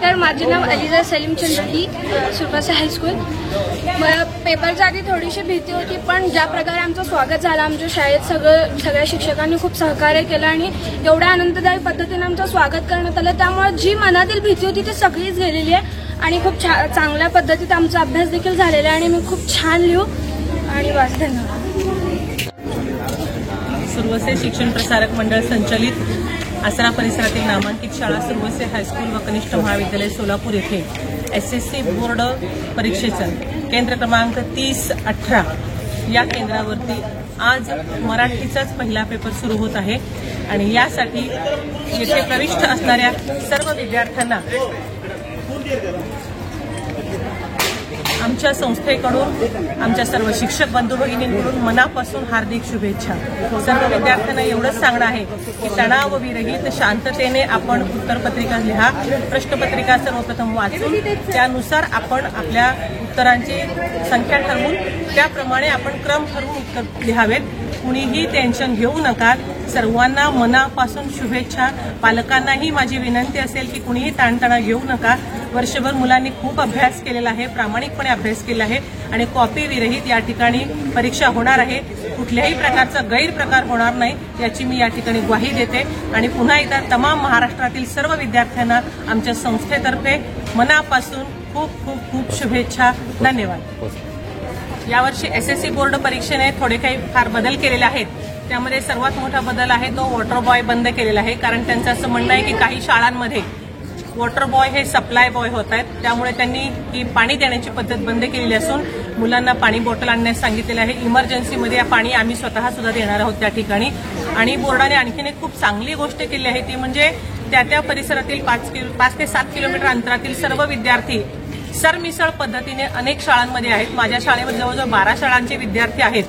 तर माझे नाव अलिजा सलीम चंद्रली, सुरवासे हायस्कूल. पेपरच्या आधी थोडीशी भीती होती, पण ज्या प्रकारे आमचं स्वागत झालं, आमच्या शाळेत सगळ्या शिक्षकांनी खूप सहकार्य केलं आणि एवढ्या आनंददायी पद्धतीने आमचं स्वागत करण्यात आलं. त्यामुळे जी मनातील भीती होती ती सगळीच गेलेली आहे आणि खूप चांगल्या पद्धतीत आमचा अभ्यास देखील झालेला आहे आणि मी खूप छान लिहू आणि बस. धन्यवाद. सुरवसे शिक्षण प्रसारक मंडळ संचलित आसरा परिसरातील नामांकित शाळा सुरवसे हायस्कूल व कनिष्ठ महाविद्यालय सोलापूर येथे SSC बोर्ड परीक्षेचं केंद्र क्रमांक 3018 या केंद्रावरती आज मराठीचाच पहिला पेपर सुरू होत आहे आणि यासाठी येथे प्रविष्ट असणाऱ्या सर्व विद्यार्थ्यांना आमच्या संस्थेकडून आमच्या सर्व शिक्षक बंधू भगिनींकडून मनापासून हार्दिक शुभेच्छा. सर्व विद्यार्थ्यांना एवढंच सांगणं आहे की तणावविरहित शांततेने आपण उत्तरपत्रिका लिहा. प्रश्नपत्रिका सर्वप्रथम वाचून त्यानुसार आपण आपल्या उत्तरांची संख्या ठरवून त्याप्रमाणे आपण क्रम ठरवून उत्तर लिहावेत. कुणीही टेन्शन घेऊ नका. सर्वांना मनापासून शुभेच्छा. पालकांनाही माझी विनंती असेल की कुणीही ताणतणाव घेऊ नका. वर्षभर मुलांनी खूप अभ्यास केलेला आहे, प्रामाणिकपणे अभ्यास केला आहे आणि कॉपी विरहित या ठिकाणी परीक्षा होणार आहे. कुठल्याही प्रकारचा गैरप्रकार होणार नाही याची मी या ठिकाणी ग्वाही देते आणि पुन्हा एकदा तमाम महाराष्ट्रातील सर्व विद्यार्थ्यांना आमच्या संस्थेतर्फे मनापासून खूप खूप खूप शुभेच्छा. धन्यवाद. यावर्षी SSC बोर्ड परीक्षेने थोडे काही फार बदल केलेले आहेत. त्यामध्ये सर्वात मोठा बदल आहे तो वॉटर बॉय बंद केलेला आहे. कारण त्यांचं असं म्हणणं आहे की काही शाळांमध्ये वॉटर बॉय हे सप्लाय बॉय होत आहेत, त्यामुळे त्यांनी ही पाणी देण्याची पद्धत बंद केलेली असून मुलांना पाणी बॉटल आणण्यास सांगितलेलं आहे. इमर्जन्सीमध्ये पाणी आम्ही स्वतः सुद्धा देणार आहोत त्या ठिकाणी. आणि बोर्डाने आणखीन एक खूप चांगली गोष्ट केली आहे ती म्हणजे त्या परिसरातील 5 ते 7 किलोमीटर अंतरातील सर्व विद्यार्थी सरमिसळ पद्धतीने अनेक शाळांमध्ये आहेत. माझ्या शाळेमध्ये जवळजवळ 12 शाळांचे विद्यार्थी आहेत.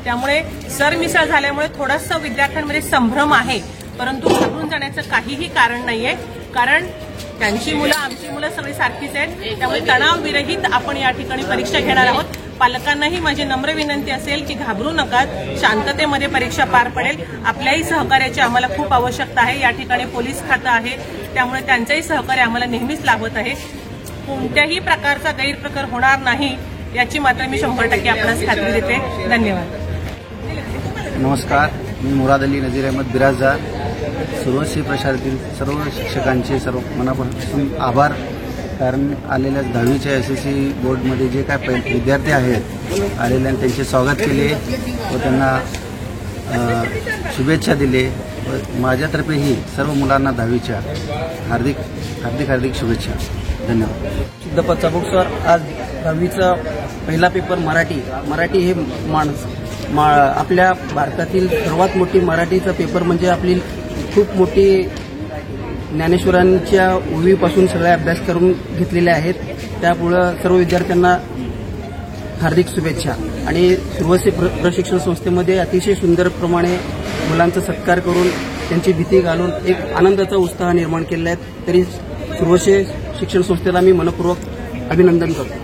त्यामुळे सरमिसळ झाल्यामुळे थोडंसं विद्यार्थ्यांमध्ये संभ्रम आहे, परंतु घाबरून जाण्याचं काहीही कारण नाहीये. कारण त्यांची मुलं आमची मुलं सगळी सारखीच आहेत. त्यामुळे तणावविरहित आपण या ठिकाणी परीक्षा घेणार आहोत. पालकांनाही माझी नम्र विनंती असेल की घाबरू नका. शांततेमध्ये परीक्षा पार पडेल. आपल्याही सहकार्याची आम्हाला खूप आवश्यकता आहे. या ठिकाणी पोलीस खातं आहे, त्यामुळे त्यांचंही सहकार्य आम्हाला नेहमीच लाभत आहे. कोणत्याही प्रकारचा गैरप्रकार होणार नाही याची मात्र मी 100% आपणास खात्री देते. धन्यवाद. नमस्कार, मी मुराद अली नजीर अहमद बिराजदार. सुरवसे प्रशालेतील सर्व शिक्षकांचे सर्व मनापासून आभार. कारण आलेल्या 10वीच्या SSC बोर्डमध्ये जे काय विद्यार्थी आहेत आलेल्या त्यांचे स्वागत केले व त्यांना शुभेच्छा दिले व माझ्यातर्फेही सर्व मुलांना 10वीच्या हार्दिक शुभेच्छा. धन्यवाद. सिद्धप्पा चाबुक सर, आज 10वीचा पहिला पेपर मराठी हे आपल्या भारतातील सर्वात मोठी मराठीचा पेपर म्हणजे आपली खूप मोठी ज्ञानेश्वरांच्या ओवीपासून सगळ्या अभ्यास करून घेतलेले आहेत. त्यामुळं सर्व विद्यार्थ्यांना हार्दिक शुभेच्छा. आणि सुरवसे प्रशिक्षण संस्थेमध्ये अतिशय सुंदर प्रमाणे मुलांचा सत्कार करून त्यांची भीती घालून एक आनंदाचा उत्साह निर्माण केला आहे. तरी सुरवसे शिक्षण संस्थेला मी मनपूर्वक अभिनंदन करतो.